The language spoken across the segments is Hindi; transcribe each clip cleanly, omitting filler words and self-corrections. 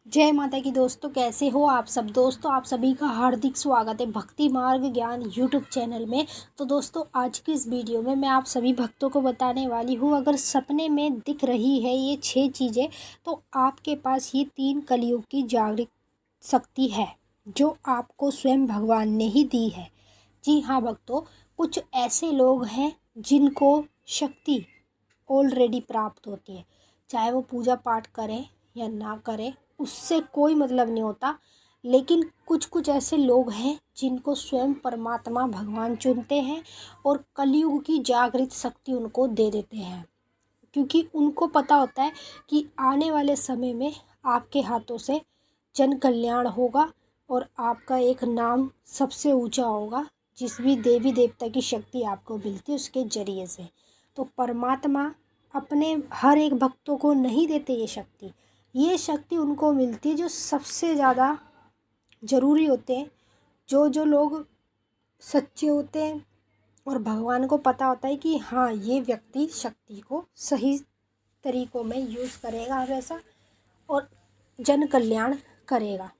जय माता की दोस्तों, कैसे हो आप सब। दोस्तों आप सभी का हार्दिक स्वागत है भक्ति मार्ग ज्ञान यूट्यूब चैनल में। तो दोस्तों आज की इस वीडियो में मैं आप सभी भक्तों को बताने वाली हूँ, अगर सपने में दिख रही है ये 6 चीज़ें तो आपके पास ये 3 कलयुग की जागृत शक्ति है जो आपको स्वयं भगवान ने ही दी है। जी हाँ भक्तों, कुछ ऐसे लोग हैं जिनको शक्ति ऑलरेडी प्राप्त होती है, चाहे वो पूजा पाठ करें या ना करें, उससे कोई मतलब नहीं होता। लेकिन कुछ कुछ ऐसे लोग हैं जिनको स्वयं परमात्मा भगवान चुनते हैं और कलयुग की जागृत शक्ति उनको दे देते हैं, क्योंकि उनको पता होता है कि आने वाले समय में आपके हाथों से जन कल्याण होगा और आपका एक नाम सबसे ऊंचा होगा, जिस भी देवी देवता की शक्ति आपको मिलती है उसके जरिए से। तो परमात्मा अपने हर एक भक्तों को नहीं देते ये शक्ति उनको मिलती है जो सबसे ज़्यादा ज़रूरी होते हैं, जो जो लोग सच्चे होते हैं और भगवान को पता होता है कि हाँ ये व्यक्ति शक्ति को सही तरीकों में यूज़ करेगा हमेशा और जन कल्याण करेगा।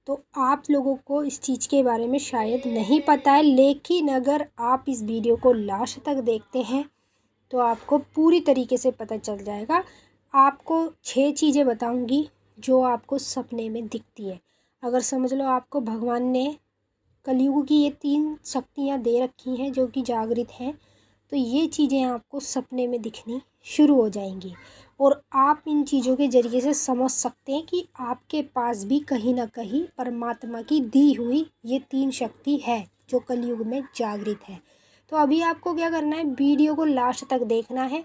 तो आप लोगों को इस चीज़ के बारे में शायद नहीं पता है, लेकिन अगर आप इस वीडियो को लास्ट तक देखते हैं तो आपको पूरी तरीके से पता चल जाएगा। आपको 6 चीज़ें बताऊंगी जो आपको सपने में दिखती है। अगर समझ लो आपको भगवान ने कलयुग की ये 3 शक्तियाँ दे रखी हैं जो कि जागृत हैं, तो ये चीज़ें आपको सपने में दिखनी शुरू हो जाएंगी और आप इन चीज़ों के ज़रिए से समझ सकते हैं कि आपके पास भी कहीं ना कहीं परमात्मा की दी हुई ये 3 शक्ति है जो कलयुग में जागृत है। तो अभी आपको क्या करना है, वीडियो को लास्ट तक देखना है।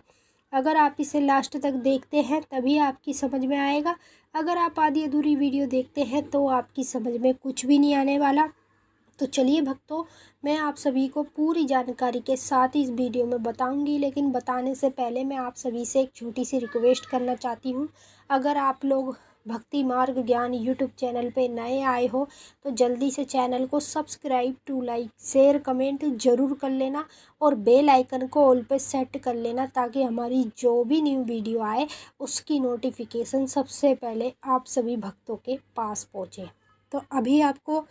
अगर आप इसे लास्ट तक देखते हैं तभी आपकी समझ में आएगा। अगर आप आधी अधूरी वीडियो देखते हैं तो आपकी समझ में कुछ भी नहीं आने वाला। तो चलिए भक्तों, मैं आप सभी को पूरी जानकारी के साथ इस वीडियो में बताऊंगी, लेकिन बताने से पहले मैं आप सभी से एक छोटी सी रिक्वेस्ट करना चाहती हूँ। अगर आप लोग भक्ति मार्ग ज्ञान यूट्यूब चैनल पे नए आए हो तो जल्दी से चैनल को subscribe to like share comment ज़रूर कर लेना और बेल आइकन को ऑल पे सेट कर लेना, ताकि हमारी जो भी न्यू वीडियो आए उसकी नोटिफिकेशन सबसे पहले आप सभी भक्तों के पास पहुँचे। तो अभी आपको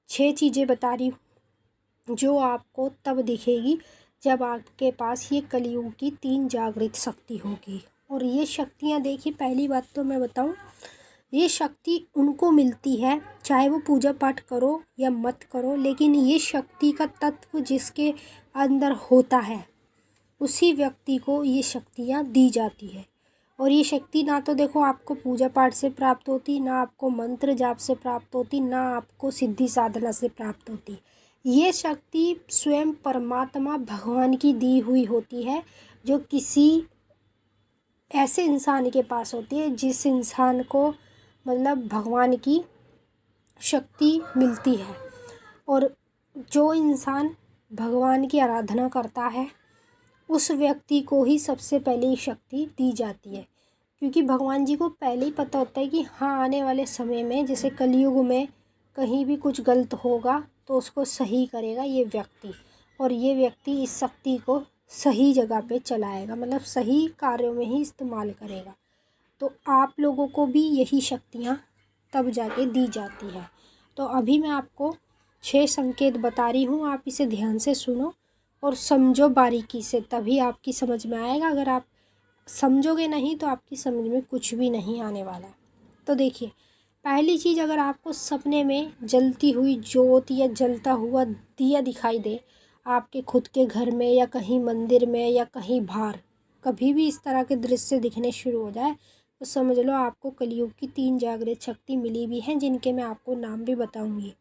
6 चीज़ें बता रही हूँ जो आपको तब दिखेगी जब आपके पास ये कलयुग की 3 जागृत शक्ति होगी। और ये शक्तियाँ देखिए, पहली बात तो मैं बताऊँ, ये शक्ति उनको मिलती है चाहे वो पूजा पाठ करो या मत करो, लेकिन ये शक्ति का तत्व जिसके अंदर होता है उसी व्यक्ति को ये शक्तियाँ दी जाती है। और ये शक्ति ना तो देखो आपको पूजा पाठ से प्राप्त होती, ना आपको मंत्र जाप से प्राप्त होती, ना आपको सिद्धि साधना से प्राप्त होती। ये शक्ति स्वयं परमात्मा भगवान की दी हुई होती है, जो किसी ऐसे इंसान के पास होती है जिस इंसान को मतलब भगवान की शक्ति मिलती है। और जो इंसान भगवान की आराधना करता है उस व्यक्ति को ही सबसे पहले ये शक्ति दी जाती है, क्योंकि भगवान जी को पहले ही पता होता है कि हाँ आने वाले समय में जैसे कलयुग में कहीं भी कुछ गलत होगा तो उसको सही करेगा ये व्यक्ति, और ये व्यक्ति इस शक्ति को सही जगह पे चलाएगा, मतलब सही कार्यों में ही इस्तेमाल करेगा। तो आप लोगों को भी यही शक्तियाँ तब जाके दी जाती है। तो अभी मैं आपको 6 संकेत बता रही हूँ, आप इसे ध्यान से सुनो और समझो बारीकी से, तभी आपकी समझ में आएगा। अगर आप समझोगे नहीं तो आपकी समझ में कुछ भी नहीं आने वाला। तो देखिए, पहली चीज़, अगर आपको सपने में जलती हुई जोत या जलता हुआ दिया दिखाई दे आपके खुद के घर में या कहीं मंदिर में या कहीं बाहर, कभी भी इस तरह के दृश्य दिखने शुरू हो जाए तो समझ लो आपको कलयुग की 3 जागृत शक्ति मिली भी हैं, जिनके मैं आपको नाम भी बताऊंगी।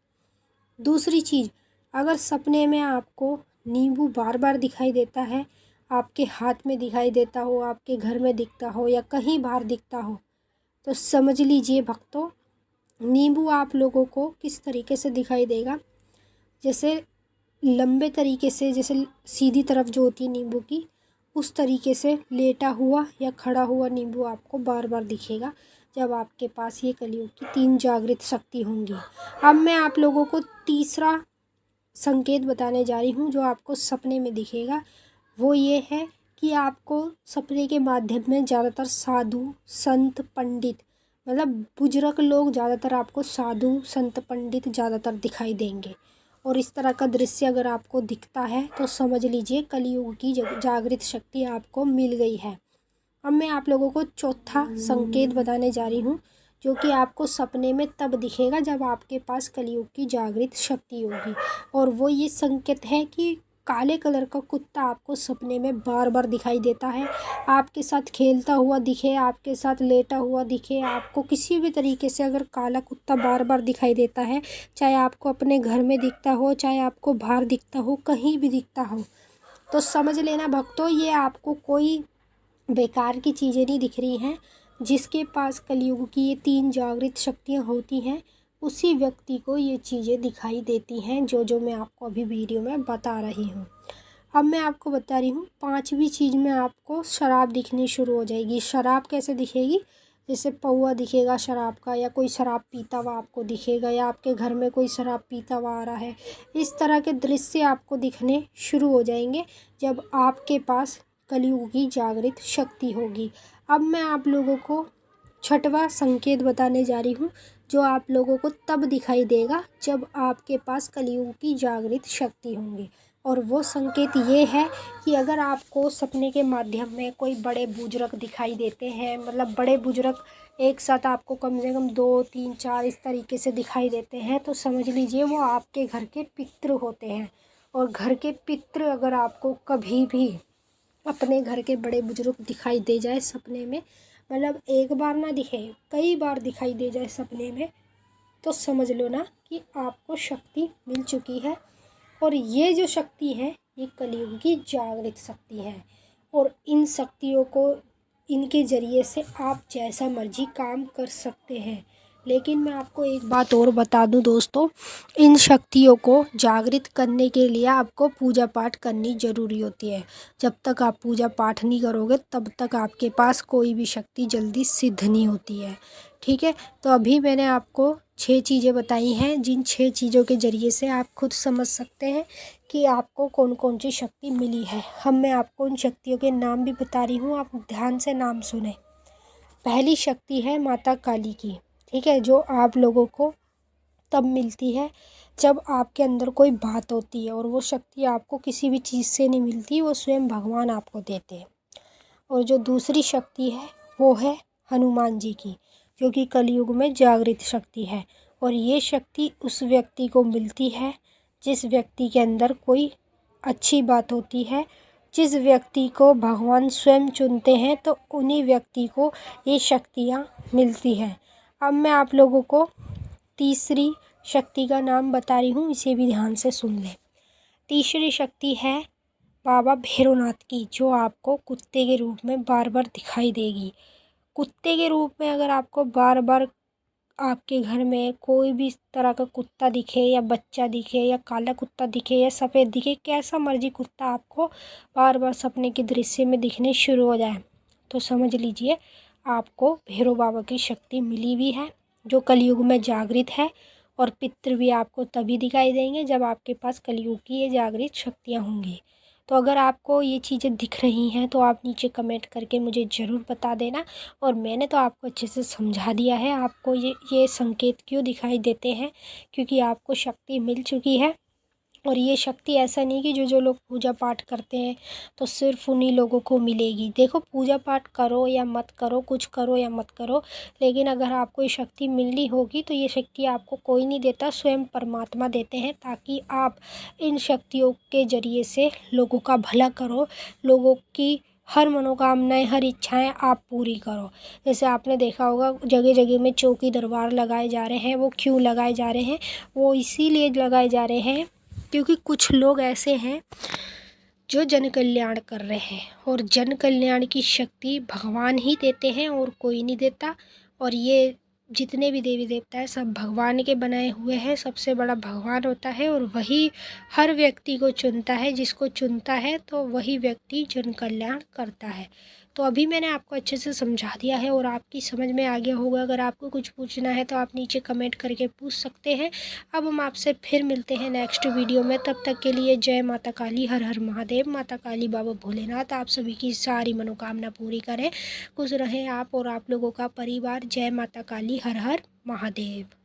दूसरी चीज़, अगर सपने में आपको नींबू बार बार दिखाई देता है, आपके हाथ में दिखाई देता हो, आपके घर में दिखता हो या कहीं बाहर दिखता हो, तो समझ लीजिए भक्तों, नींबू आप लोगों को किस तरीके से दिखाई देगा, जैसे लंबे तरीके से, जैसे सीधी तरफ जो होती है नींबू की, उस तरीके से लेटा हुआ या खड़ा हुआ नींबू आपको बार बार दिखेगा जब आपके पास ये कलयुग की 3 जागृत शक्ति होंगी। अब मैं आप लोगों को तीसरा संकेत बताने जा रही हूँ जो आपको सपने में दिखेगा। वो ये है कि आपको सपने के माध्यम में ज़्यादातर साधु संत पंडित मतलब बुजुर्ग लोग ज़्यादातर आपको साधु संत पंडित ज़्यादातर दिखाई देंगे। और इस तरह का दृश्य अगर आपको दिखता है तो समझ लीजिए कलयुग की जागृत शक्ति आपको मिल गई है। अब मैं आप लोगों को चौथा संकेत बताने जा रही हूँ, जो कि आपको सपने में तब दिखेगा जब आपके पास कलयुग की जागृत शक्ति होगी। और वो ये संकेत है कि काले कलर का कुत्ता आपको सपने में बार बार दिखाई देता है, आपके साथ खेलता हुआ दिखे, आपके साथ लेटा हुआ दिखे, आपको किसी भी तरीके से अगर काला कुत्ता बार बार दिखाई देता है, चाहे आपको अपने घर में दिखता हो, चाहे आपको बाहर दिखता हो, कहीं भी दिखता हो, तो समझ लेना भक्तों ये आपको कोई बेकार की चीज़ें नहीं दिख रही हैं। जिसके पास कलयुग की ये 3 जागृत शक्तियाँ होती हैं उसी व्यक्ति को ये चीज़ें दिखाई देती हैं, जो मैं आपको अभी वीडियो में बता रही हूँ। अब मैं आपको बता रही हूँ 5वीं चीज़ में आपको शराब दिखनी शुरू हो जाएगी। शराब कैसे दिखेगी? जैसे पौआ दिखेगा शराब का, या कोई शराब पीता हुआ आपको दिखेगा, या आपके घर में कोई शराब पीता हुआ आ रहा है। इस तरह के दृश्य आपको दिखने शुरू हो जाएंगे जब आपके पास कलयुग की जागृत शक्ति होगी। अब मैं आप लोगों को छठवां संकेत बताने जा रही हूँ, जो आप लोगों को तब दिखाई देगा जब आपके पास कलयुग की जागृत शक्ति होंगी। और वो संकेत ये है कि अगर आपको सपने के माध्यम में कोई बड़े बुजुर्ग दिखाई देते हैं, मतलब बड़े बुजुर्ग एक साथ आपको कम से कम 2, 3, 4 इस तरीके से दिखाई देते हैं, तो समझ लीजिए वो आपके घर के पितृ होते हैं। और घर के पितृ अगर आपको कभी भी अपने घर के बड़े बुजुर्ग दिखाई दे जाए सपने में, मतलब एक बार ना दिखे, कई बार दिखाई दे जाए सपने में, तो समझ लो ना कि आपको शक्ति मिल चुकी है। और ये जो शक्ति है ये कलयुग की जागृत शक्ति है। और इन शक्तियों को, इनके ज़रिए से आप जैसा मर्जी काम कर सकते हैं। लेकिन मैं आपको एक बात और बता दूं दोस्तों, इन शक्तियों को जागृत करने के लिए आपको पूजा पाठ करनी ज़रूरी होती है। जब तक आप पूजा पाठ नहीं करोगे तब तक आपके पास कोई भी शक्ति जल्दी सिद्ध नहीं होती है। ठीक है, तो अभी मैंने आपको 6 चीज़ें बताई हैं, जिन 6 चीज़ों के ज़रिए से आप खुद समझ सकते हैं कि आपको कौन कौन सी शक्ति मिली है। हम मैं आपको उन शक्तियों के नाम भी बता रही हूँ, आप ध्यान से नाम सुने। पहली शक्ति है माता काली की, ठीक है, जो आप लोगों को तब मिलती है जब आपके अंदर कोई बात होती है, और वो शक्ति आपको किसी भी चीज़ से नहीं मिलती, वो स्वयं भगवान आपको देते हैं। और जो दूसरी शक्ति है वो है हनुमान जी की, जो कि कलयुग में जागृत शक्ति है। और ये शक्ति उस व्यक्ति को मिलती है जिस व्यक्ति के अंदर कोई अच्छी बात होती है, जिस व्यक्ति को भगवान स्वयं चुनते हैं, तो उन्हीं व्यक्ति को ये शक्तियाँ मिलती हैं। अब मैं आप लोगों को तीसरी शक्ति का नाम बता रही हूँ, इसे भी ध्यान से सुन लें। तीसरी शक्ति है बाबा भैरवनाथ की, जो आपको कुत्ते के रूप में बार बार दिखाई देगी। कुत्ते के रूप में अगर आपको बार बार आपके घर में कोई भी इस तरह का कुत्ता दिखे, या बच्चा दिखे, या काला कुत्ता दिखे, या सफ़ेद दिखे, कैसा मर्जी कुत्ता आपको बार बार सपने के दृश्य में दिखने शुरू हो जाए, तो समझ लीजिए आपको भैरव बाबा की शक्ति मिली हुई है, जो कलयुग में जागृत है। और पितृ भी आपको तभी दिखाई देंगे जब आपके पास कलयुग की ये जागृत शक्तियाँ होंगी। तो अगर आपको ये चीज़ें दिख रही हैं तो आप नीचे कमेंट करके मुझे ज़रूर बता देना। और मैंने तो आपको अच्छे से समझा दिया है आपको ये संकेत क्यों दिखाई देते हैं, क्योंकि आपको शक्ति मिल चुकी है। और ये शक्ति ऐसा नहीं कि जो लोग पूजा पाठ करते हैं तो सिर्फ उन्हीं लोगों को मिलेगी। देखो, पूजा पाठ करो या मत करो, कुछ करो या मत करो, लेकिन अगर आपको ये शक्ति मिलनी होगी तो ये शक्ति आपको कोई नहीं देता, स्वयं परमात्मा देते हैं, ताकि आप इन शक्तियों के ज़रिए से लोगों का भला करो, लोगों की हर मनोकामनाएं, हर इच्छाएं आप पूरी करो। जैसे आपने देखा होगा जगह जगह में चौकी दरबार लगाए जा रहे हैं। वो क्यों लगाए जा रहे हैं? वो इसीलिए लगाए जा रहे हैं क्योंकि कुछ लोग ऐसे हैं जो जन कल्याण कर रहे हैं, और जन कल्याण की शक्ति भगवान ही देते हैं और कोई नहीं देता। और ये जितने भी देवी देवता है सब भगवान के बनाए हुए हैं, सबसे बड़ा भगवान होता है, और वही हर व्यक्ति को चुनता है, जिसको चुनता है तो वही व्यक्ति जन कल्याण करता है। तो अभी मैंने आपको अच्छे से समझा दिया है और आपकी समझ में आ गया होगा। अगर आपको कुछ पूछना है तो आप नीचे कमेंट करके पूछ सकते हैं। अब हम आपसे फिर मिलते हैं नेक्स्ट वीडियो में। तब तक के लिए जय माता काली, हर हर महादेव। माता काली बाबा भोलेनाथ आप सभी की सारी मनोकामना पूरी करें। खुश रहें आप और आप लोगों का परिवार। जय माता काली, हर हर महादेव।